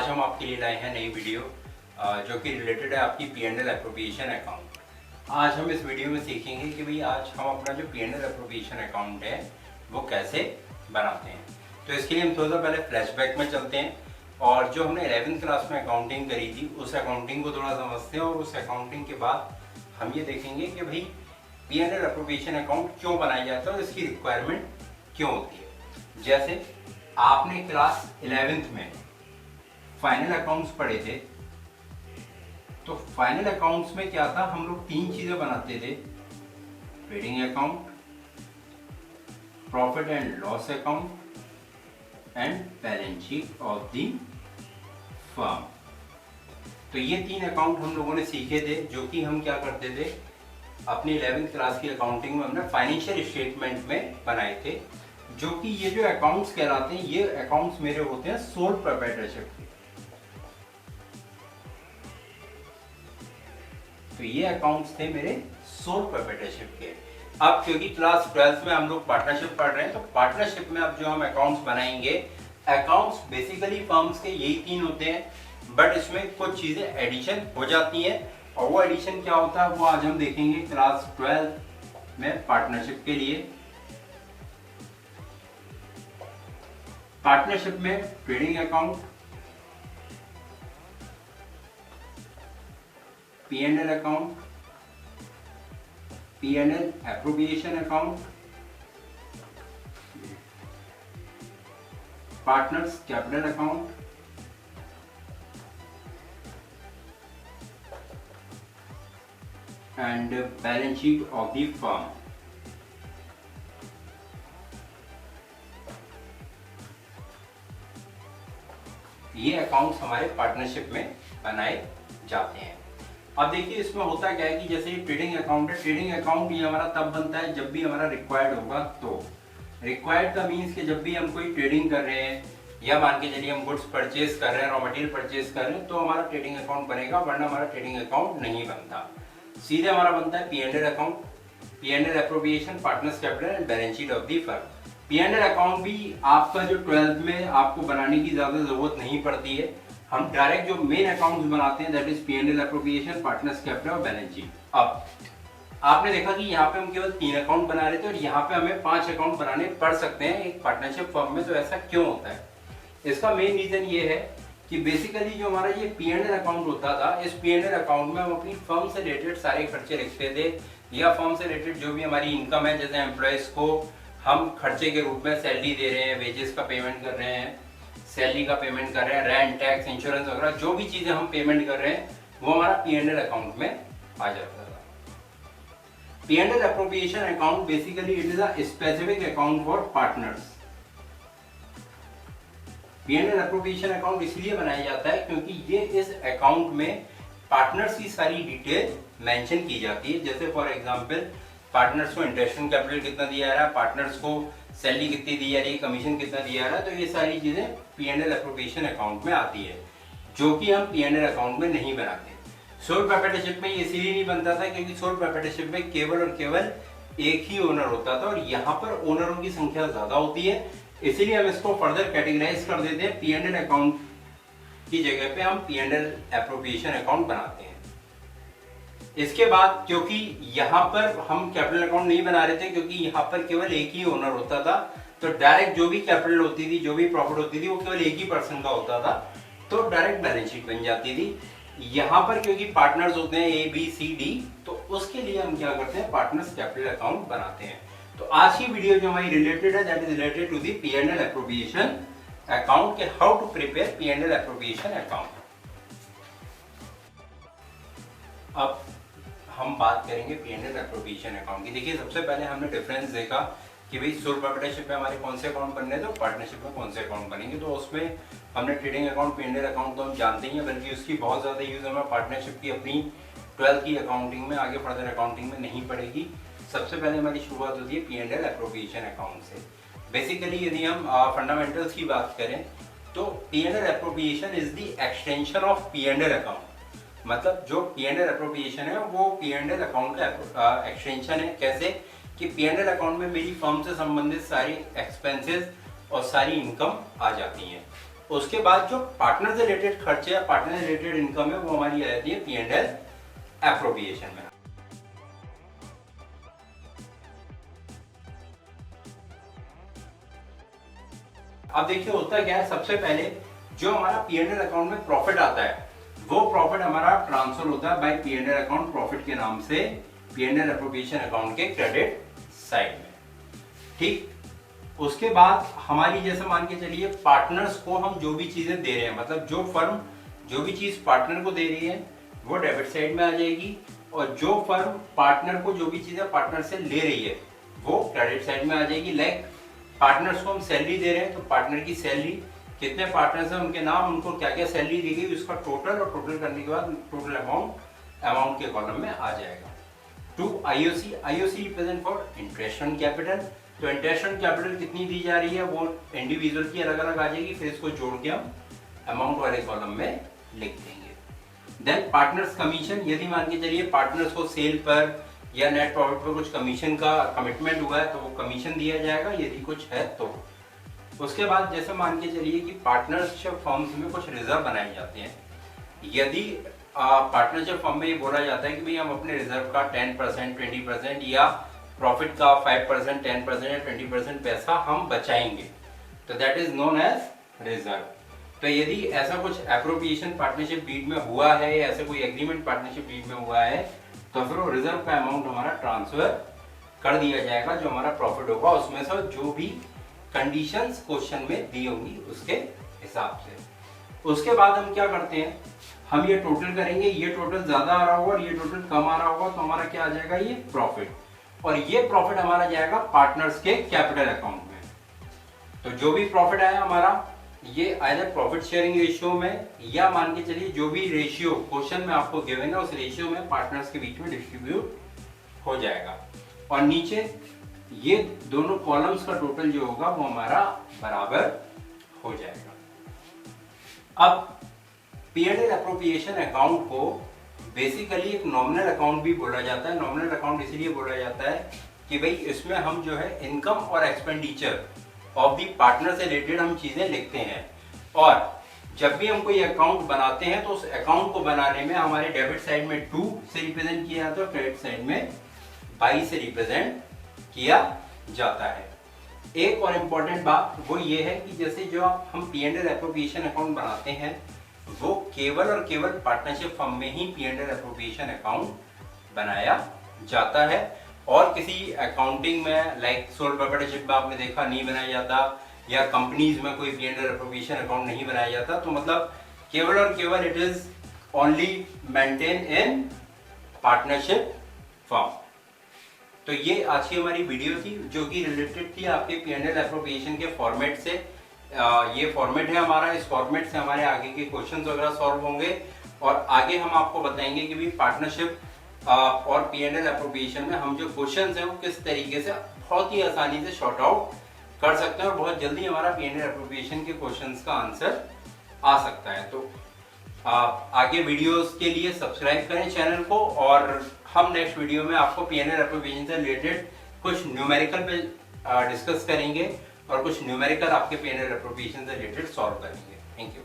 आज हम आपके लिए लाए हैं नई वीडियो जो कि रिलेटेड है आपकी P&L एप्रोप्रिएशन अकाउंट। आज हम इस वीडियो में सीखेंगे कि भाई आज हम अपना जो P&L एप्रोप्रिएशन अकाउंट है वो कैसे बनाते हैं। तो इसके लिए हम थोड़ा सा पहले फ्लैशबैक में चलते हैं और जो हमने 11th क्लास में अकाउंटिंग करी थी उस अकाउंटिंग को थोड़ा समझते हैं और उस अकाउंटिंग के बाद हम ये देखेंगे कि भाई P&L एप्रोप्रिएशन अकाउंट क्यों बनाया जाता है और इसकी रिक्वायरमेंट क्यों होती है। जैसे आपने क्लास 11th में फाइनल अकाउंट्स पढ़े थे, तो फाइनल अकाउंट्स में क्या था, हम लोग तीन चीजें बनाते थे, trading account, profit and loss account and balance sheet of the firm. तो ये तीन अकाउंट हम लोगों ने सीखे थे जो कि हम क्या करते थे अपनी 11th क्लास की अकाउंटिंग में हमने फाइनेंशियल स्टेटमेंट में बनाए थे, जो कि ये जो अकाउंट्स कहलाते हैं ये अकाउंट्स मेरे होते हैं सोल प्रोप्राइटरशिप के। तो ये अकाउंट्स थे मेरे सोल प्रोप्राइटरशिप के। अब क्योंकि क्लास 12th में हम लोग पार्टनरशिप पढ़ रहे हैं, तो पार्टनरशिप में अब जो हम अकाउंट्स बनाएंगे, अकाउंट्स बेसिकली फर्म्स के यही तीन होते हैं, बट इसमें कुछ चीजें एडिशन हो जाती हैं और वो एडिशन क्या होता है वो आज हम देखेंगे क्लास 12 में पार्टनरशिप के लिए। पार्टनरशिप में trading account, P&L account, P&L appropriation account, partners capital account and balance sheet of the firm. ये अकाउंट्स हमारे पार्टनरशिप में बनाए जाते हैं। अब देखिए इसमें होता क्या है कि जैसे ये ट्रेडिंग अकाउंट है, ट्रेडिंग अकाउंट ये हमारा तब बनता है जब भी हमारा रिक्वायर्ड होगा। तो रिक्वायर्ड का मीन्स कि जब भी हम कोई ट्रेडिंग कर रहे हैं या मान के चलिए हम गुड्स परचेज कर रहे हैं, रॉ मटेरियल परचेज कर रहे हैं, तो हमारा ट्रेडिंग अकाउंट बनेगा, वरना हमारा ट्रेडिंग अकाउंट नहीं बनता। सीधे हमारा बनता है P&L account, P&L appropriation, partners capital and balance sheet of the firm. P&L account भी आपका जो 12th में आपको बनाने की ज्यादा जरूरत नहीं पड़ती है, हम डायरेक्ट जो मेन अकाउंट्स बनाते हैं that is P&L appropriation, partners capital और बैलेंस शीट। अब आपने देखा कि यहाँ पे हम केवल 3 अकाउंट बना रहे थे और यहाँ पे हमें 5 अकाउंट बनाने पड़ सकते हैं एक पार्टनरशिप फर्म में। तो ऐसा क्यों होता है? इसका मेन रीजन ये है कि बेसिकली जो हमारा ये P&L अकाउंट होता था, इस P&L अकाउंट में हम अपनी फर्म से रिलेटेड सारे खर्चे लिखते थे या फर्म से रिलेटेड जो भी हमारी इनकम है, जैसे एम्प्लॉयज को हम खर्चे के रूप में सैलरी दे रहे हैं, वेजेस का पेमेंट कर रहे हैं, सैलरी का पेमेंट कर रहे हैं, रेंट, टैक्स, इंश्योरेंस वगैरह जो भी चीजें हम पेमेंट कर रहे हैं वो हमारा P&L अकाउंट में आ जाता था। P&L appropriation account basically it is a specific account for partners. P&L appropriation account इसलिए बनाया जाता है क्योंकि ये इस अकाउंट में पार्टनर्स की सारी डिटेल मेंशन की जाती है। जैसे फॉर एग्जांपल पार्टनर्स को इंटरेस्ट कैपिटल कितना दिया जा रहा है, पार्टनर्स को सैलरी कितनी दी जा रही है, कमीशन कितना दिया जा रहा है, तो ये सारी चीजें P&L एप्रोप्रिएशन अकाउंट में आती है, जो कि हम P&L अकाउंट में नहीं बनाते। सोल प्रोप्राइटरशिप में ये इसीलिए नहीं बनता था क्योंकि सोल प्रोप्राइटरशिप में केवल और केवल एक ही ओनर होता था और यहाँ पर ओनरों की संख्या ज्यादा होती है, इसीलिए हम इसको फर्दर कैटेगराइज कर देते हैं। P&L अकाउंट की जगह पे हम P&L एप्रोप्रिएशन अकाउंट बनाते हैं। इसके बाद क्योंकि यहाँ पर हम कैपिटल अकाउंट नहीं बना रहे थे क्योंकि यहाँ पर केवल एक ही ओनर होता था, तो डायरेक्ट जो भी कैपिटल होती थी, जो भी प्रॉफिट होती थी वो केवल एक ही पर्सन का होता था, तो डायरेक्ट बैलेंस शीट बन जाती थी। यहाँ पर क्योंकि पार्टनर्स होते हैं A, B, C, D, तो उसके लिए हम क्या करते हैं पार्टनर्स कैपिटल अकाउंट बनाते हैं। तो आज की वीडियो जो हमारी रिलेटेड है that is related to the P&L appropriation account के how to prepare P&L appropriation account. अब हम बात करेंगे P&L एप्रोप्रिएशन अकाउंट की। देखिए सबसे पहले हमने डिफरेंस देखा कि भाई सोल प्रोप्राइटरशिप में हमारे कौन से अकाउंट बनने हैं, तो पार्टनरशिप में कौन से अकाउंट बनेंगे। तो उसमें हमने ट्रेडिंग अकाउंट, P&L अकाउंट तो हम जानते ही हैं, बल्कि उसकी बहुत ज्यादा यूज हमें पार्टनरशिप की अपनी 12th की अकाउंटिंग में, आगे फर्दर अकाउंटिंग में नहीं पड़ेगी। सबसे पहले हमारी शुरुआत होती है P&L एप्रोप्रिएशन अकाउंट से। बेसिकली यदि हम फंडामेंटल्स की बात करें तो P&L appropriation is the extension of P&L account. मतलब जो P&L एप्रोप्रिएशन है वो P&L अकाउंट का एक्सटेंशन है। कैसे कि P&L अकाउंट में मेरी फर्म से संबंधित सारी एक्सपेंसेस और सारी इनकम आ जाती हैं। उसके बाद जो पार्टनर से रिलेटेड खर्चे या पार्टनर से रिलेटेड इनकम है वो हमारी आ जाती है P&L एप्रोप्रिएशन में। अब देखिए होता क्या है, सबसे पहले जो हमारा P&L अकाउंट में प्रॉफिट आता है वो प्रॉफिट हमारा ट्रांसफर होता है बाय P&L अकाउंट प्रॉफिट के नाम से P&L एप्रोप्रिएशन अकाउंट के क्रेडिट साइड में। ठीक, उसके बाद हमारी जैसे मान के चलिए पार्टनर्स को हम जो भी चीजें दे रहे हैं, मतलब जो फर्म जो भी चीज पार्टनर को दे रही है वो डेबिट साइड में आ जाएगी, और जो फर्म पार्टनर को जो भी चीजें पार्टनर से ले रही है वो क्रेडिट साइड में आ जाएगी। लाइक पार्टनर्स को हम सैलरी दे रहे हैं तो पार्टनर की सैलरी, कितने पार्टनर्स हैं उनके नाम, उनको क्या क्या सैलरी दी गई, उसका टोटल, और टोटल करने के बाद टोटल अमाउंट के कॉलम में आ जाएगा। To IOC, IOC represent for interest on capital, तो इंटरेस्ट ऑन कैपिटल कितनी दी जा रही है वो इंडिविजुअल की अलग अलग आ जाएगी, फिर इसको जोड़ के हम अमाउंट वाले कॉलम में लिख देंगे। देन पार्टनर्स कमीशन, यदि मान के चलिए पार्टनर्स को सेल पर या नेट प्रॉफिट पर कुछ कमीशन का कमिटमेंट हुआ है तो वो कमीशन दिया जाएगा यदि कुछ है तो। उसके बाद जैसे मान के चलिए कि पार्टनरशिप फर्म्स में कुछ रिजर्व बनाए जाते हैं, यदि पार्टनरशिप फर्म में ये बोला जाता है कि भाई हम अपने रिजर्व का 10%, 20% या प्रॉफिट का 5%, 10% या 20% पैसा हम बचाएंगे, तो that is known as reserve. तो यदि ऐसा कुछ एप्रोप्रिएशन पार्टनरशिप डीड में हुआ है या ऐसा कोई एग्रीमेंट पार्टनरशिप डीड में हुआ है तो फिर वो रिजर्व का अमाउंट हमारा ट्रांसफर कर दिया जाएगा, जो हमारा प्रॉफिट होगा उसमें से जो भी कंडीशंस क्वेश्चन में दी होंगी उसके हिसाब से। उसके बाद हम क्या करते हैं, हम ये टोटल करेंगे, ये टोटल ज्यादा आ रहा होगा और ये टोटल कम आ रहा होगा तो हमारा क्या आ जाएगा, ये प्रॉफिट, और ये प्रॉफिट हमारा जाएगा पार्टनर्स के कैपिटल अकाउंट में। तो जो भी प्रॉफिट आया हमारा ये आइदर प्रॉफिट शेयरिंग रेशियो में या मान के चलिए जो भी रेशियो क्वेश्चन में आपको गिवन है उस रेशियो में पार्टनर्स के बीच में डिस्ट्रीब्यूट हो जाएगा, और नीचे ये दोनों कॉलम्स का टोटल जो होगा वो हमारा बराबर हो जाएगा। अब P&L एप्रोप्रिएशन अकाउंट को बेसिकली एक नॉमिनल अकाउंट भी बोला जाता है। नॉमिनल अकाउंट इसलिए बोला जाता है कि भाई इसमें हम जो है इनकम और एक्सपेंडिचर ऑफ दी पार्टनर से रिलेटेड हम चीजें लिखते हैं, और जब भी हम कोई अकाउंट बनाते हैं तो उस अकाउंट को बनाने में हमारे डेबिट साइड में 2 से रिप्रेजेंट किया जाता है और क्रेडिट साइड में 22 से रिप्रेजेंट किया जाता है। एक और इम्पोर्टेंट बात वो ये है कि जैसे जो हम P&L एप्रोप्रिएशन अकाउंट बनाते हैं वो केवल और केवल पार्टनरशिप फर्म में ही P&L एप्रोप्रिएशन अकाउंट बनाया जाता है, और किसी अकाउंटिंग में लाइक सोल प्रोप्राइटरशिप में आपने देखा नहीं बनाया जाता, या कंपनीज में कोई P&L एप्रोप्रिएशन अकाउंट नहीं बनाया जाता, तो मतलब केवल और केवल it is only maintain in partnership firm. तो ये आज की हमारी वीडियो थी जो कि रिलेटेड थी आपके P&L एप्रोप्रिएशन के फॉर्मेट से। ये फॉर्मेट है हमारा, इस फॉर्मेट से हमारे आगे के क्वेश्चंस वगैरह सॉल्व होंगे, और आगे हम आपको बताएंगे कि भी पार्टनरशिप और P&L एप्रोप्रिएशन में हम जो क्वेश्चंस हैं वो किस तरीके से बहुत ही आसानी से शॉर्ट आउट कर सकते हैं, और बहुत जल्दी हमारा P&L एप्रोप्रिएशन के क्वेश्चंस का आंसर आ सकता है। तो आगे वीडियोस के लिए सब्सक्राइब करें चैनल को, और हम नेक्स्ट वीडियो में आपको P&L एप्रोप्रिएशन से रिलेटेड कुछ न्यूमेरिकल पे डिस्कस करेंगे और कुछ न्यूमेरिकल आपके P&L एप्रोप्रिएशन से रिलेटेड सॉल्व करेंगे। Thank you.